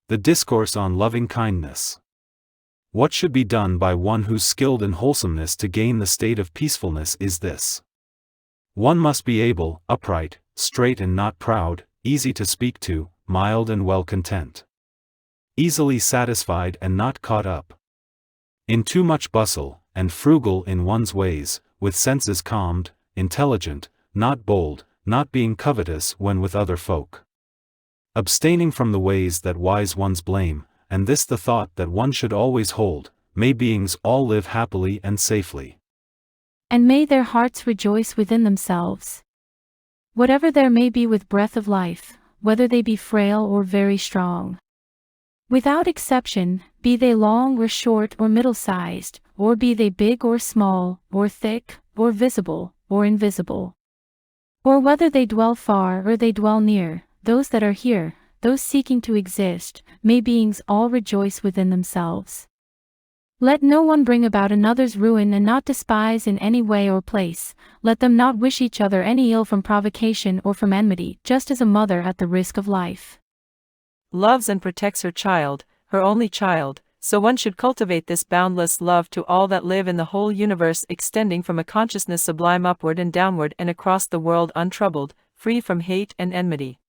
The Discourse on Loving-Kindness. What should be done by one who's skilled in wholesomeness to gain the state of peacefulness is this. One must be able, upright, straight and not proud, easy to speak to, mild and well content. Easily satisfied and not caught up in too much bustle, and frugal in one's ways, with senses calmed, intelligent, not bold, not being covetous when with other folk. Abstaining from the ways that wise ones blame, and this the thought that one should always hold, may beings all live happily and safely. And may their hearts rejoice within themselves. Whatever there may be with breath of life, whether they be frail or very strong. Without exception, be they long or short or middle-sized, or be they big or small, or thick, or visible, or invisible. Or whether they dwell far or they dwell near, those that are here, those seeking to exist, may beings all rejoice within themselves. Let no one bring about another's ruin and not despise in any way or place, let them not wish each other any ill from provocation or from enmity, just as a mother at the risk of life loves and protects her child, her only child, so one should cultivate this boundless love to all that live in the whole universe, extending from a consciousness sublime upward and downward and across the world untroubled, free from hate and enmity.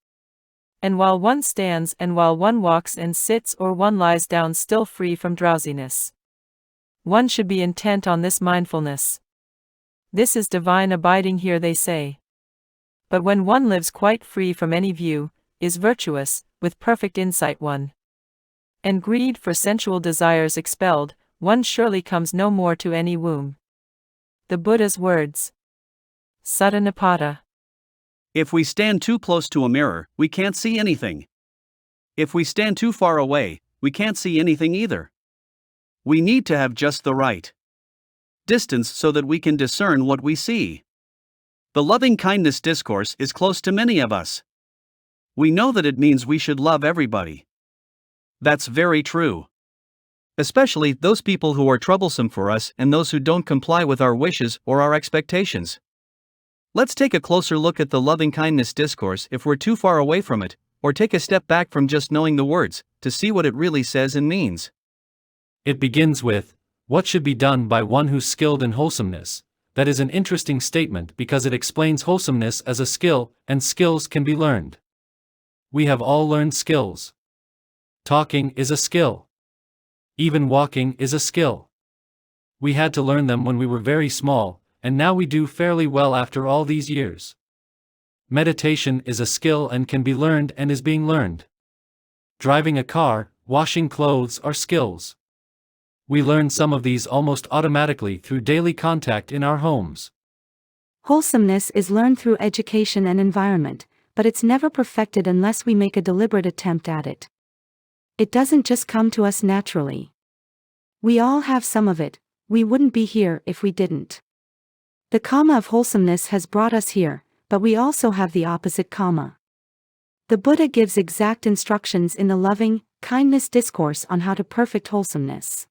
And while one stands and while one walks and sits or one lies down still free from drowsiness, one should be intent on this mindfulness. This is divine abiding here, they say. But when one lives quite free from any view, is virtuous, with perfect insight one, and greed for sensual desires expelled, one surely comes no more to any womb. The Buddha's words. Sutta Nipata. If we stand too close to a mirror, we can't see anything. If we stand too far away, we can't see anything either. We need to have just the right distance so that we can discern what we see. The loving-kindness discourse is close to many of us. We know that it means we should love everybody. That's very true. Especially those people who are troublesome for us and those who don't comply with our wishes or our expectations. Let's take a closer look at the loving-kindness discourse if we're too far away from it, or take a step back from just knowing the words, to see what it really says and means. It begins with, "What should be done by one who's skilled in wholesomeness?" That is an interesting statement because it explains wholesomeness as a skill, and skills can be learned. We have all learned skills. Talking is a skill. Even walking is a skill. We had to learn them when we were very small, and now we do fairly well after all these years. Meditation is a skill and can be learned and is being learned. Driving a car, washing clothes are skills. We learn some of these almost automatically through daily contact in our homes. Wholesomeness is learned through education and environment, but it's never perfected unless we make a deliberate attempt at it. It doesn't just come to us naturally. We all have some of it, we wouldn't be here if we didn't. The Khema of wholesomeness has brought us here, but we also have the opposite Khema. The Buddha gives exact instructions in the loving-kindness discourse on how to perfect wholesomeness.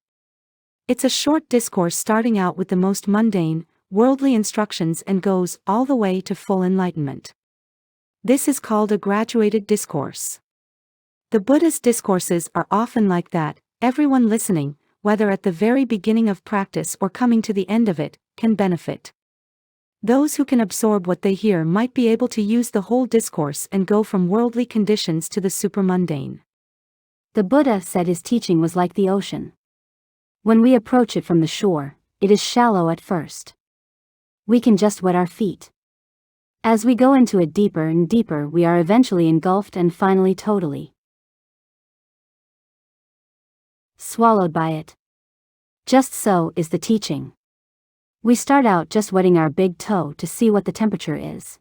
It's a short discourse starting out with the most mundane, worldly instructions and goes all the way to full enlightenment. This is called a graduated discourse. The Buddha's discourses are often like that. Everyone listening, whether at the very beginning of practice or coming to the end of it, can benefit. Those who can absorb what they hear might be able to use the whole discourse and go from worldly conditions to the supramundane. The Buddha said his teaching was like the ocean. When we approach it from the shore, it is shallow at first. We can just wet our feet. As we go into it deeper and deeper, we are eventually engulfed and finally totally swallowed by it. Just so is the teaching. We start out just wetting our big toe to see what the temperature is.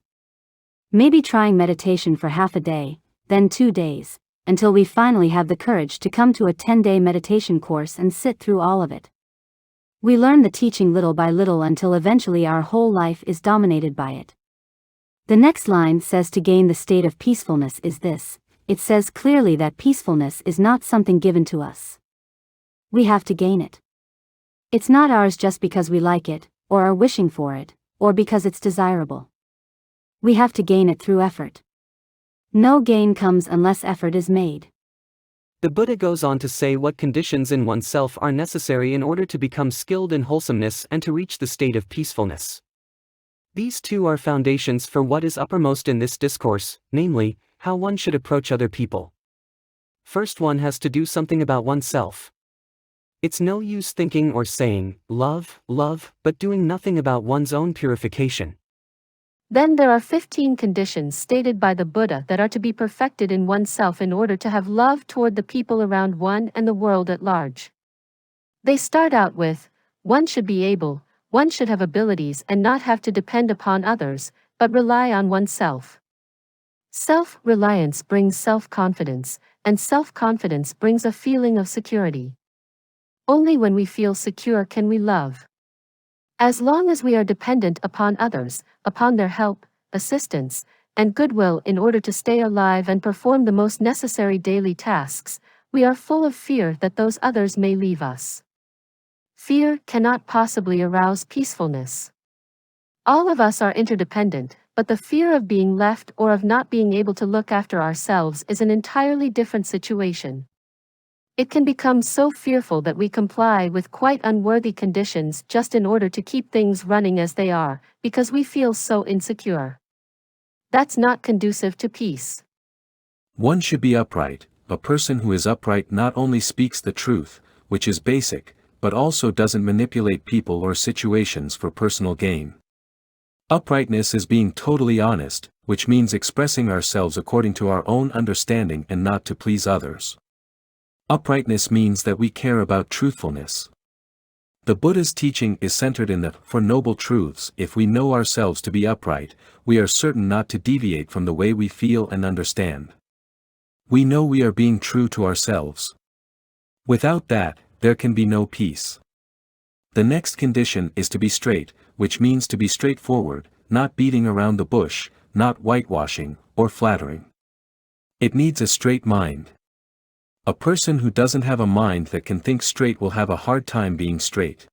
Maybe trying meditation for half a day, then 2 days, until we finally have the courage to come to a 10-day meditation course and sit through all of it. We learn the teaching little by little until eventually our whole life is dominated by it. The next line says to gain the state of peacefulness is this. It says clearly that peacefulness is not something given to us. We have to gain it. It's not ours just because we like it, or are wishing for it, or because it's desirable. We have to gain it through effort. No gain comes unless effort is made. The Buddha goes on to say what conditions in oneself are necessary in order to become skilled in wholesomeness and to reach the state of peacefulness. These two are foundations for what is uppermost in this discourse, namely, how one should approach other people. First, one has to do something about oneself. It's no use thinking or saying, love, love, but doing nothing about one's own purification. Then there are 15 conditions stated by the Buddha that are to be perfected in oneself in order to have love toward the people around one and the world at large. They start out with, one should be able, one should have abilities and not have to depend upon others, but rely on oneself. Self-reliance brings self-confidence, and self-confidence brings a feeling of security. Only when we feel secure can we love. As long as we are dependent upon others, upon their help, assistance, and goodwill in order to stay alive and perform the most necessary daily tasks, we are full of fear that those others may leave us. Fear cannot possibly arouse peacefulness. All of us are interdependent, but the fear of being left or of not being able to look after ourselves is an entirely different situation. It can become so fearful that we comply with quite unworthy conditions just in order to keep things running as they are, because we feel so insecure. That's not conducive to peace. One should be upright. A person who is upright not only speaks the truth, which is basic, but also doesn't manipulate people or situations for personal gain. Uprightness is being totally honest, which means expressing ourselves according to our own understanding and not to please others. Uprightness means that we care about truthfulness. The Buddha's teaching is centered in the Four Noble Truths. If we know ourselves to be upright, we are certain not to deviate from the way we feel and understand. We know we are being true to ourselves. Without that, there can be no peace. The next condition is to be straight, which means to be straightforward, not beating around the bush, not whitewashing, or flattering. It needs a straight mind. A person who doesn't have a mind that can think straight will have a hard time being straight.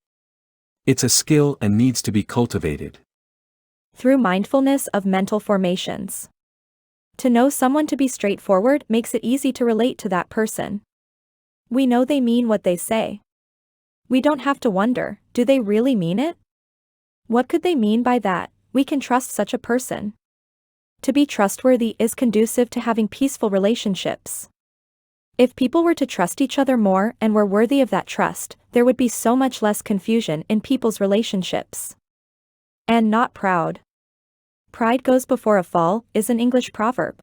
It's a skill and needs to be cultivated. Through mindfulness of mental formations. To know someone to be straightforward makes it easy to relate to that person. We know they mean what they say. We don't have to wonder, do they really mean it? What could they mean by that? We can trust such a person. To be trustworthy is conducive to having peaceful relationships. If people were to trust each other more and were worthy of that trust, there would be so much less confusion in people's relationships. And not proud. Pride goes before a fall is an English proverb.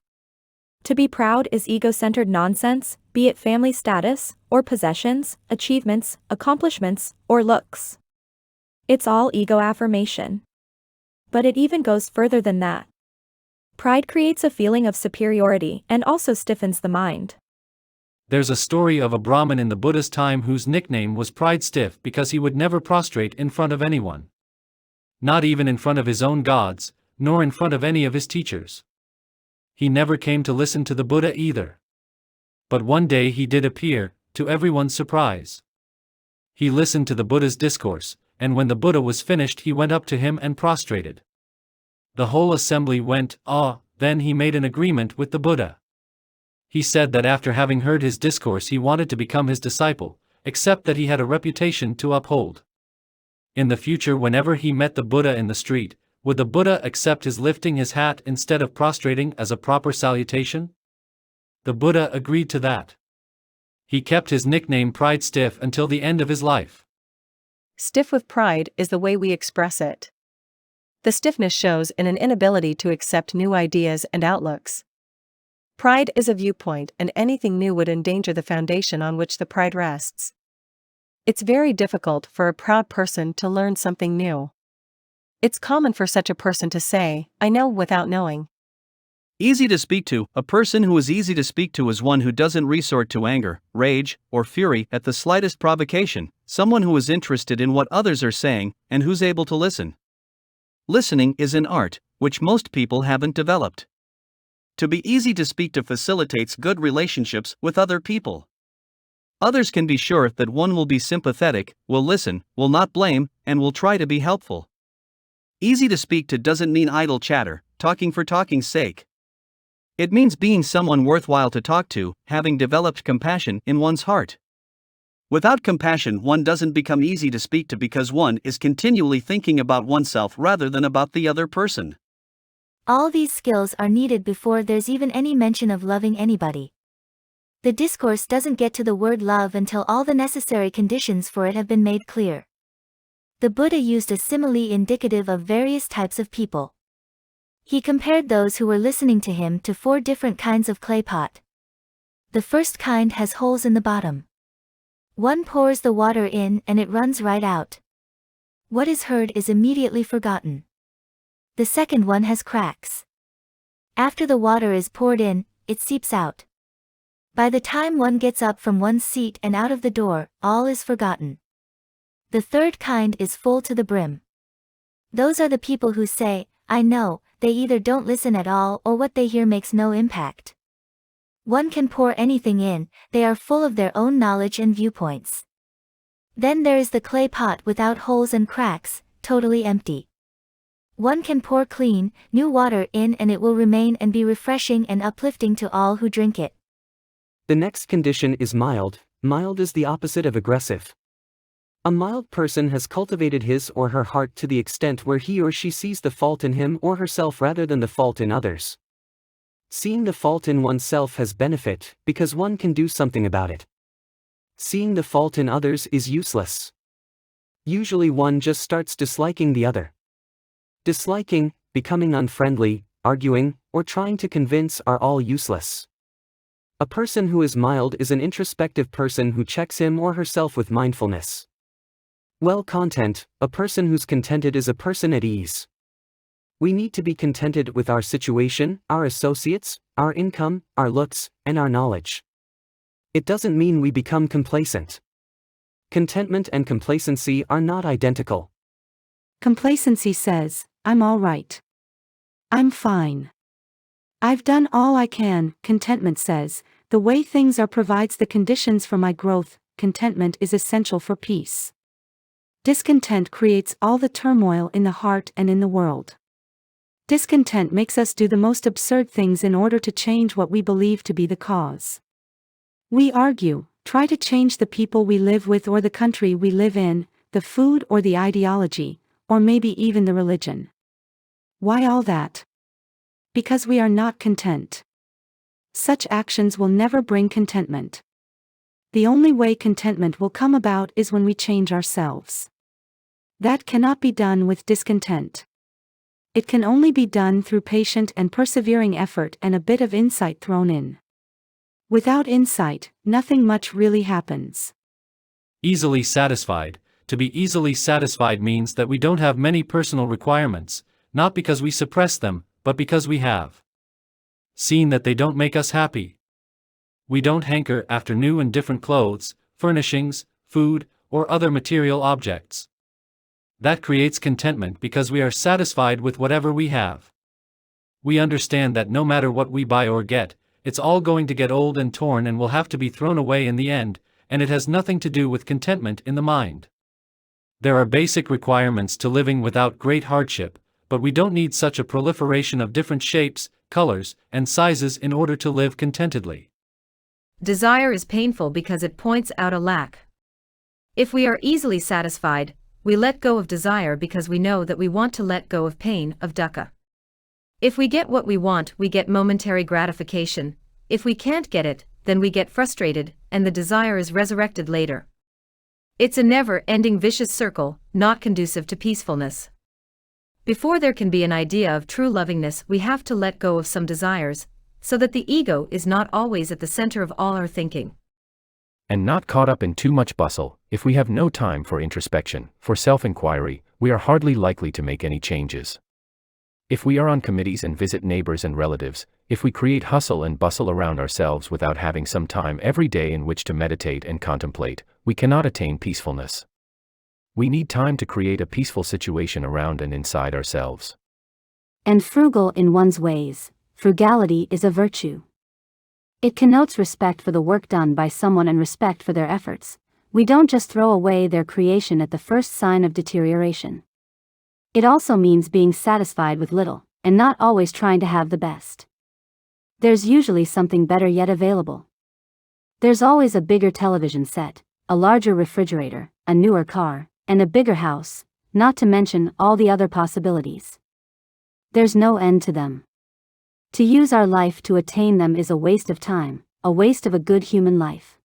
To be proud is ego-centered nonsense, be it family status, or possessions, achievements, accomplishments, or looks. It's all ego affirmation. But it even goes further than that. Pride creates a feeling of superiority and also stiffens the mind. There's a story of a Brahmin in the Buddha's time whose nickname was Pride Stiff because he would never prostrate in front of anyone. Not even in front of his own gods, nor in front of any of his teachers. He never came to listen to the Buddha either. But one day he did appear, to everyone's surprise. He listened to the Buddha's discourse, and when the Buddha was finished he went up to him and prostrated. The whole assembly went, "Ah," then he made an agreement with the Buddha. He said that after having heard his discourse he wanted to become his disciple, except that he had a reputation to uphold. In the future whenever he met the Buddha in the street, would the Buddha accept his lifting his hat instead of prostrating as a proper salutation? The Buddha agreed to that. He kept his nickname Pride Stiff until the end of his life. Stiff with pride is the way we express it. The stiffness shows in an inability to accept new ideas and outlooks. Pride is a viewpoint, and anything new would endanger the foundation on which the pride rests. It's very difficult for a proud person to learn something new. It's common for such a person to say, "I know," without knowing. Easy to speak to. A person who is easy to speak to is one who doesn't resort to anger, rage, or fury at the slightest provocation, someone who is interested in what others are saying, and who's able to listen. Listening is an art, which most people haven't developed. To be easy to speak to facilitates good relationships with other people. Others can be sure that one will be sympathetic, will listen, will not blame, and will try to be helpful. Easy to speak to doesn't mean idle chatter, talking for talking's sake. It means being someone worthwhile to talk to, having developed compassion in one's heart. Without compassion, one doesn't become easy to speak to because one is continually thinking about oneself rather than about the other person. All these skills are needed before there's even any mention of loving anybody. The discourse doesn't get to the word love until all the necessary conditions for it have been made clear. The Buddha used a simile indicative of various types of people. He compared those who were listening to him to 4 different kinds of clay pot. The first kind has holes in the bottom. One pours the water in and it runs right out. What is heard is immediately forgotten. The second one has cracks. After the water is poured in, it seeps out. By the time one gets up from one's seat and out of the door, all is forgotten. The third kind is full to the brim. Those are the people who say, I know. They either don't listen at all or what they hear makes no impact. One can pour anything in, they are full of their own knowledge and viewpoints. Then there is the clay pot without holes and cracks, totally empty. One can pour clean, new water in and it will remain and be refreshing and uplifting to all who drink it. The next condition is mild. Mild is the opposite of aggressive. A mild person has cultivated his or her heart to the extent where he or she sees the fault in him or herself rather than the fault in others. Seeing the fault in oneself has benefit, because one can do something about it. Seeing the fault in others is useless. Usually one just starts disliking the other. Disliking, becoming unfriendly, arguing, or trying to convince are all useless. A person who is mild is an introspective person who checks him or herself with mindfulness. Well-content, a person who's contented is a person at ease. We need to be contented with our situation, our associates, our income, our looks, and our knowledge. It doesn't mean we become complacent. Contentment and complacency are not identical. Complacency says, I'm all right. I'm fine. I've done all I can. Contentment says, the way things are provides the conditions for my growth. Contentment is essential for peace. Discontent creates all the turmoil in the heart and in the world. Discontent makes us do the most absurd things in order to change what we believe to be the cause. We argue, try to change the people we live with or the country we live in, the food or the ideology, or maybe even the religion. Why all that? Because we are not content. Such actions will never bring contentment. The only way contentment will come about is when we change ourselves. That cannot be done with discontent. It can only be done through patient and persevering effort and a bit of insight thrown in. Without insight, nothing much really happens. Easily satisfied. To be easily satisfied means that we don't have many personal requirements, not because we suppress them, but because we have seen that they don't make us happy. We don't hanker after new and different clothes, furnishings, food, or other material objects. That creates contentment because we are satisfied with whatever we have. We understand that no matter what we buy or get, it's all going to get old and torn and will have to be thrown away in the end, and it has nothing to do with contentment in the mind. There are basic requirements to living without great hardship, but we don't need such a proliferation of different shapes, colors, and sizes in order to live contentedly. Desire is painful because it points out a lack. If we are easily satisfied, we let go of desire because we know that we want to let go of pain, of dukkha. If we get what we want, we get momentary gratification. If we can't get it, then we get frustrated, and the desire is resurrected later. It's a never-ending vicious circle, not conducive to peacefulness. Before there can be an idea of true lovingness, we have to let go of some desires, so that the ego is not always at the center of all our thinking. And not caught up in too much bustle. If we have no time for introspection, for self-inquiry, we are hardly likely to make any changes. If we are on committees and visit neighbors and relatives, if we create hustle and bustle around ourselves without having some time every day in which to meditate and contemplate, we cannot attain peacefulness. We need time to create a peaceful situation around and inside ourselves. And frugal in one's ways. Frugality is a virtue. It connotes respect for the work done by someone and respect for their efforts. We don't just throw away their creation at the first sign of deterioration. It also means being satisfied with little, and not always trying to have the best. There's usually something better yet available. There's always a bigger television set, a larger refrigerator, a newer car, and a bigger house, not to mention all the other possibilities. There's no end to them. To use our life to attain them is a waste of time, a waste of a good human life.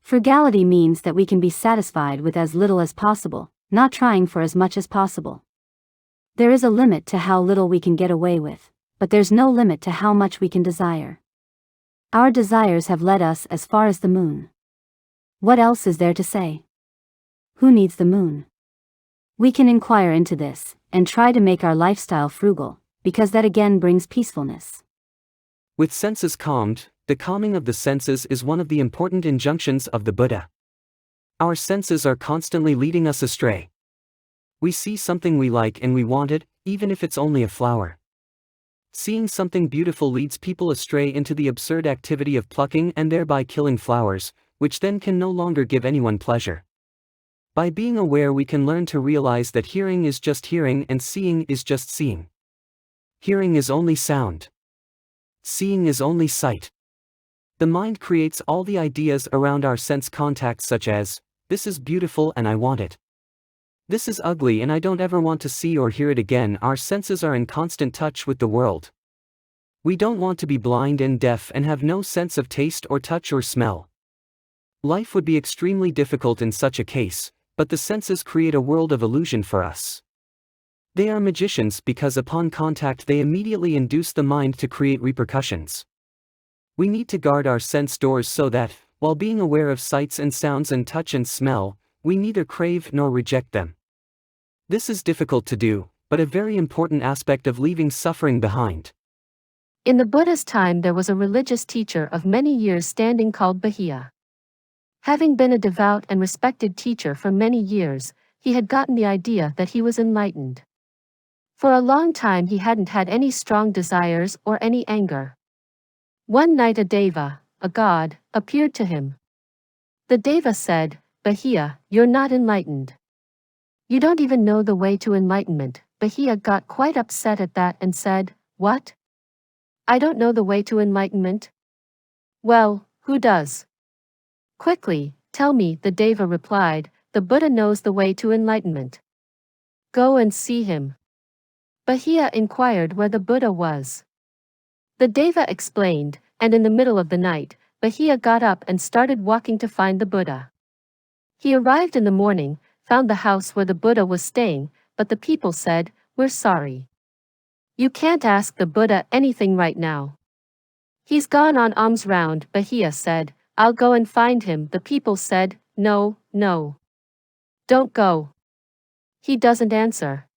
Frugality means that we can be satisfied with as little as possible, not trying for as much as possible. There is a limit to how little we can get away with, but there's no limit to how much we can desire. Our desires have led us as far as the moon. What else is there to say? Who needs the moon? We can inquire into this, and try to make our lifestyle frugal, because that again brings peacefulness. With senses calmed, the calming of the senses is one of the important injunctions of the Buddha. Our senses are constantly leading us astray. We see something we like and we want it, even if it's only a flower. Seeing something beautiful leads people astray into the absurd activity of plucking and thereby killing flowers, which then can no longer give anyone pleasure. By being aware, we can learn to realize that hearing is just hearing and seeing is just seeing. Hearing is only sound. Seeing is only sight. The mind creates all the ideas around our sense contacts, such as, this is beautiful and I want it. This is ugly and I don't ever want to see or hear it again. Our senses are in constant touch with the world. We don't want to be blind and deaf and have no sense of taste or touch or smell. Life would be extremely difficult in such a case, but the senses create a world of illusion for us. They are magicians because upon contact they immediately induce the mind to create repercussions. We need to guard our sense doors so that, while being aware of sights and sounds and touch and smell, we neither crave nor reject them. This is difficult to do, but a very important aspect of leaving suffering behind. In the Buddha's time there was a religious teacher of many years standing called Ayya. Having been a devout and respected teacher for many years, he had gotten the idea that he was enlightened. For a long time he hadn't had any strong desires or any anger. One night a deva, a god, appeared to him. The deva said, "Ayya, you're not enlightened. You don't even know the way to enlightenment." Ayya got quite upset at that and said, "What? I don't know the way to enlightenment? Well, who does? Quickly, tell me," the deva replied. "The Buddha knows the way to enlightenment. Go and see him." Ayya inquired where the Buddha was. The deva explained, and in the middle of the night, Ayya got up and started walking to find the Buddha. He arrived in the morning, found the house where the Buddha was staying, but the people said, "We're sorry. You can't ask the Buddha anything right now. He's gone on alms round." Ayya said, "I'll go and find him." The people said, "No, no. Don't go. He doesn't answer."